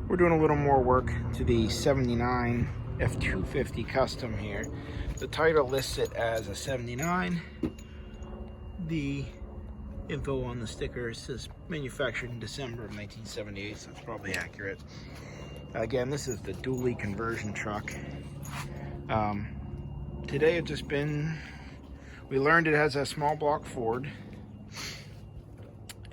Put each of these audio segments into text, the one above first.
We're doing a little more work to the 79 F-250 Custom here. The title lists it as a 79. The info on the sticker says manufactured in December of 1978, so it's probably accurate. Again, this is the dually conversion truck. Today it's just been, we learned it has a small block Ford,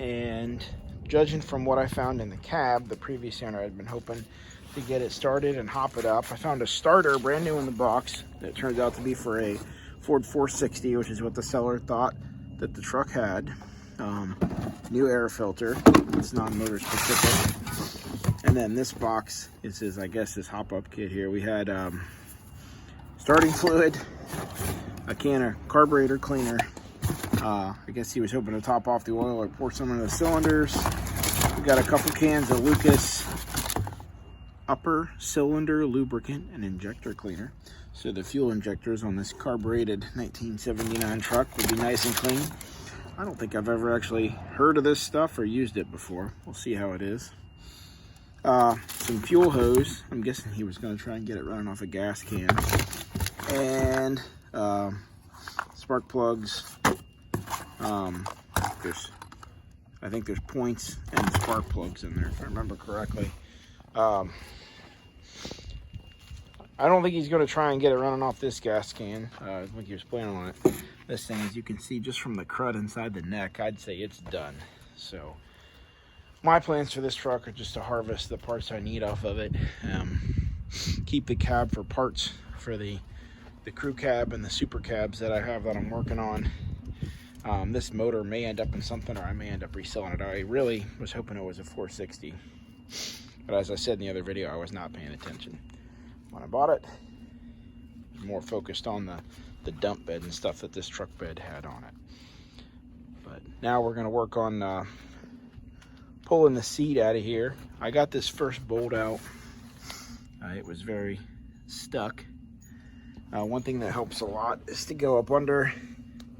and judging from what I found in the cab, the previous owner had been hoping to get it started and hop it up. I found a starter brand new in the box that turns out to be for a Ford 460, which is what the seller thought that the truck had. New air filter, it's non-motor specific. And then this box is his, I guess, his hop-up kit here. We had starting fluid, a can of carburetor cleaner. I guess he was hoping to top off the oil or pour some into the cylinders. We got a couple cans of Lucas upper cylinder lubricant and injector cleaner. So the fuel injectors on this carbureted 1979 truck would be nice and clean. I don't think I've ever actually heard of this stuff or used it before. We'll see how it is. Some fuel hose. I'm guessing he was going to try and get it running off a gas can. And spark plugs. I think there's points and spark plugs in there, if I remember correctly. I don't think he's going to try and get it running off this gas can. I think he was planning on it. This thing, as you can see, just from the crud inside the neck, I'd say it's done. So my plans for this truck are just to harvest the parts I need off of it. Keep the cab for parts for the crew cab and the super cabs that I have that I'm working on. This motor may end up in something, or I may end up reselling it. I really was hoping it was a 460. But as I said in the other video, I was not paying attention. When I bought it, I was more focused on the dump bed and stuff that this truck bed had on it. But now we're going to work on pulling the seat out of here. I got this first bolt out. It was very stuck. One thing that helps a lot is to go up under,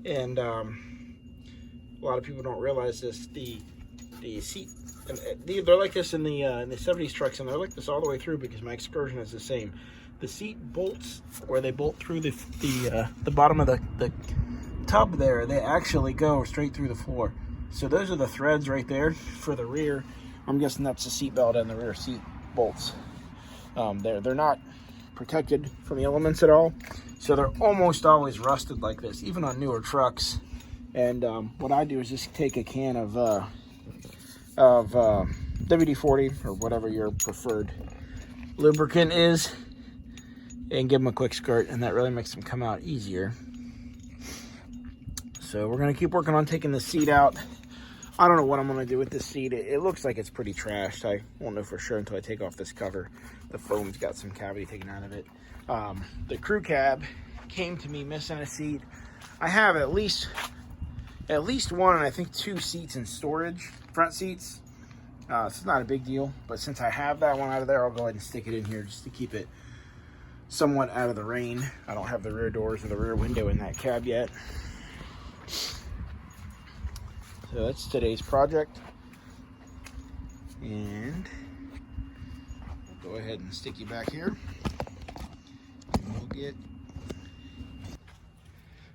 and a lot of people don't realize this, the seat, and they're like this in the 70s trucks, and they're like this all the way through because my Excursion is the same. The seat bolts, where they bolt through the bottom of the tub there, they actually go straight through the floor. So those are the threads right there for the rear. I'm guessing that's the seat belt and the rear seat bolts. They're not protected from the elements at all, so they're almost always rusted like this, even on newer trucks. And what I do is just take a can of WD-40 or whatever your preferred lubricant is, and give them a quick squirt, and that really makes them come out easier. So we're gonna keep working on taking the seat out. I don't know what I'm gonna do with this seat. It looks like it's pretty trashed. I won't know for sure until I take off this cover. The foam's got some cavity taken out of it. The crew cab came to me missing a seat. I have at least one, and I think two seats in storage, front seats. So it's not a big deal, but since I have that one out of there, I'll go ahead and stick it in here just to keep it somewhat out of the rain. I don't have the rear doors or the rear window in that cab yet. So that's today's project. And we'll go ahead and stick you back here. And we'll get...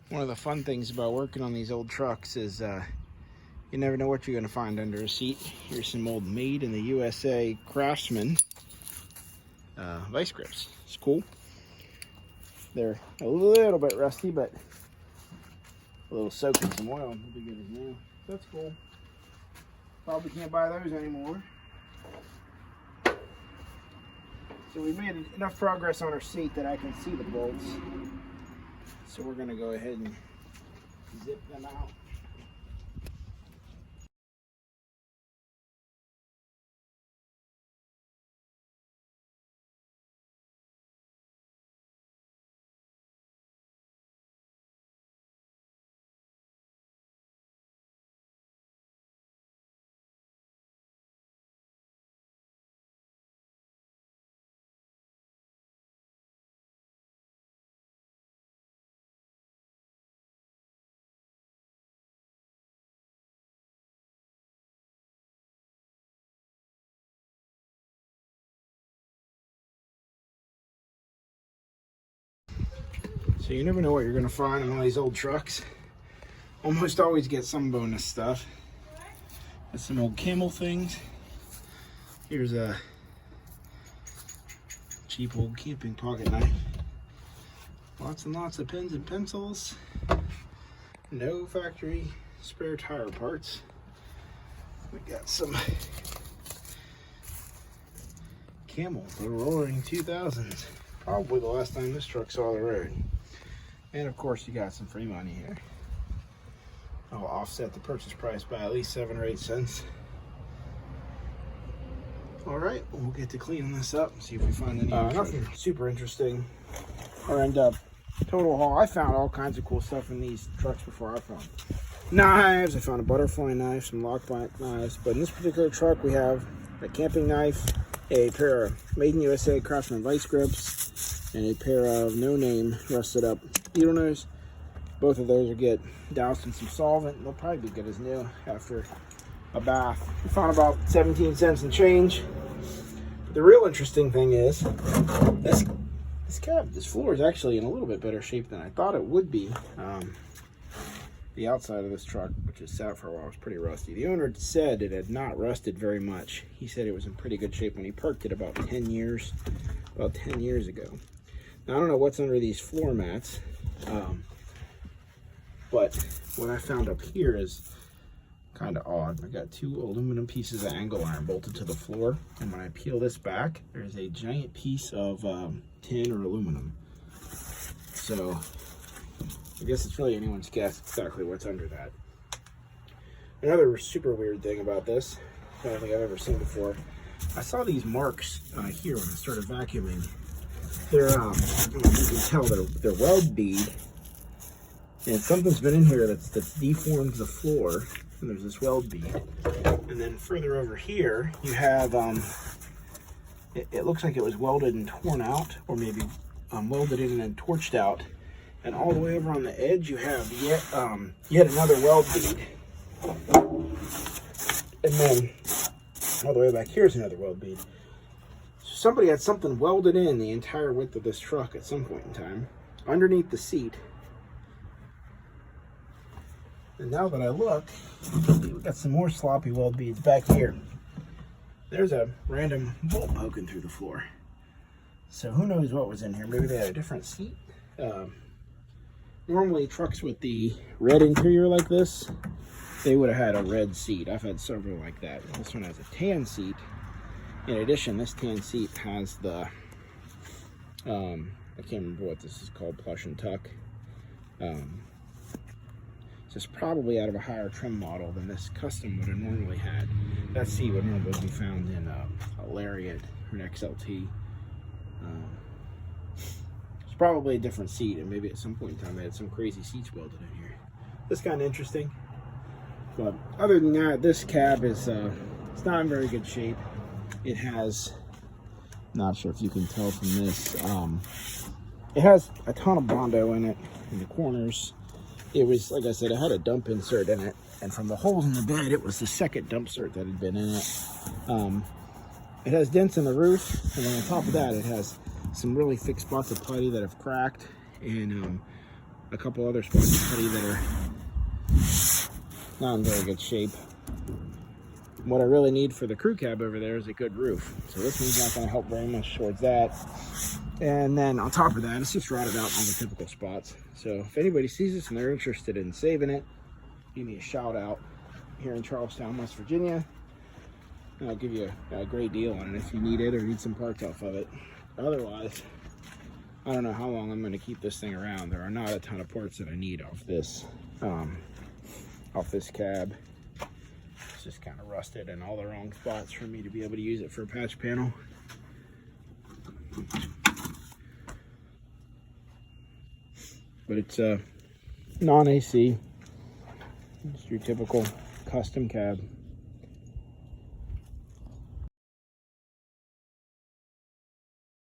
One of the fun things about working on these old trucks is you never know what you're going to find under a seat. Here's some old Made in the USA Craftsman vice grips. It's cool. They're a little bit rusty, but a little soaked in some oil will be good as new. That's cool. Probably can't buy those anymore. So we made enough progress on our seat that I can see the bolts. So we're going to go ahead and zip them out. So you never know what you're gonna find in all these old trucks. Almost always get some bonus stuff. Got some old Camel things. Here's a cheap old camping pocket knife. Lots and lots of pens and pencils. No factory spare tire parts. We got some Camel, the Roaring 2000s. Probably the last time this truck saw the road. And of course you got some free money here. I'll offset the purchase price by at least 7 or 8 cents. Alright, we'll get to cleaning this up and see if we find any nothing super interesting or end up total haul. I found all kinds of cool stuff in these trucks before. I found knives, I found a butterfly knife, some lockback knives, but in this particular truck we have a camping knife, a pair of Made in USA Craftsman vice grips, and a pair of no-name rusted up needle nose. Both of those will get doused in some solvent. They'll probably be good as new after a bath. We found about 17 cents and change. But the real interesting thing is this floor is actually in a little bit better shape than I thought it would be. The outside of this truck, which has sat for a while, was pretty rusty. The owner said it had not rusted very much. He said it was in pretty good shape when he parked it about 10 years ago. Now, I don't know what's under these floor mats, but what I found up here is kind of odd. I got 2 aluminum pieces of angle iron bolted to the floor, and when I peel this back, there's a giant piece of tin or aluminum. So I guess it's really anyone's guess exactly what's under that. Another super weird thing about this, I don't think I've ever seen before, I saw these marks here when I started vacuuming. They're, you can tell they're weld bead, and something's been in here that's deformed the floor, and there's this weld bead. And then further over here, you have, it looks like it was welded and torn out, or maybe welded in and then torched out. And all the way over on the edge, you have yet another weld bead. And then all the way back here is another weld bead. So somebody had something welded in the entire width of this truck at some point in time, underneath the seat. And now that I look, we've got some more sloppy weld beads back here. There's a random bolt poking through the floor. So who knows what was in here? Maybe they had a different seat. Normally trucks with the red interior like this, they would have had a red seat. I've had several like that. This one has a tan seat. In addition, this tan seat has the, I can't remember what this is called, plush and tuck. It's probably out of a higher trim model than this custom would have normally had. That seat would normally be found in a Lariat or an XLT. It's probably a different seat, and maybe at some point in time they had some crazy seats welded in here. That's kind of interesting. But other than that, this cab is it's not in very good shape. It has, not sure if you can tell from this, it has a ton of Bondo in it in the corners. It was, like I said, it had a dump insert in it, and from the holes in the bed, it was the second dump insert that had been in it. It has dents in the roof, and then on top of that, it has some really thick spots of putty that have cracked, and a couple other spots of putty that are not in very good shape. What I really need for the crew cab over there is a good roof, so this one's not going to help very much towards that. And then on top of that, it's just rotted out in all the typical spots. So if anybody sees this and they're interested in saving it, give me a shout out here in Charlestown, West Virginia. And I'll give you a great deal on it if you need it or need some parts off of it. Otherwise, I don't know how long I'm going to keep this thing around. There are not a ton of parts that I need off this cab. It's just kind of rusted in all the wrong spots for me to be able to use it for a patch panel. But it's a non-AC, just your typical custom cab.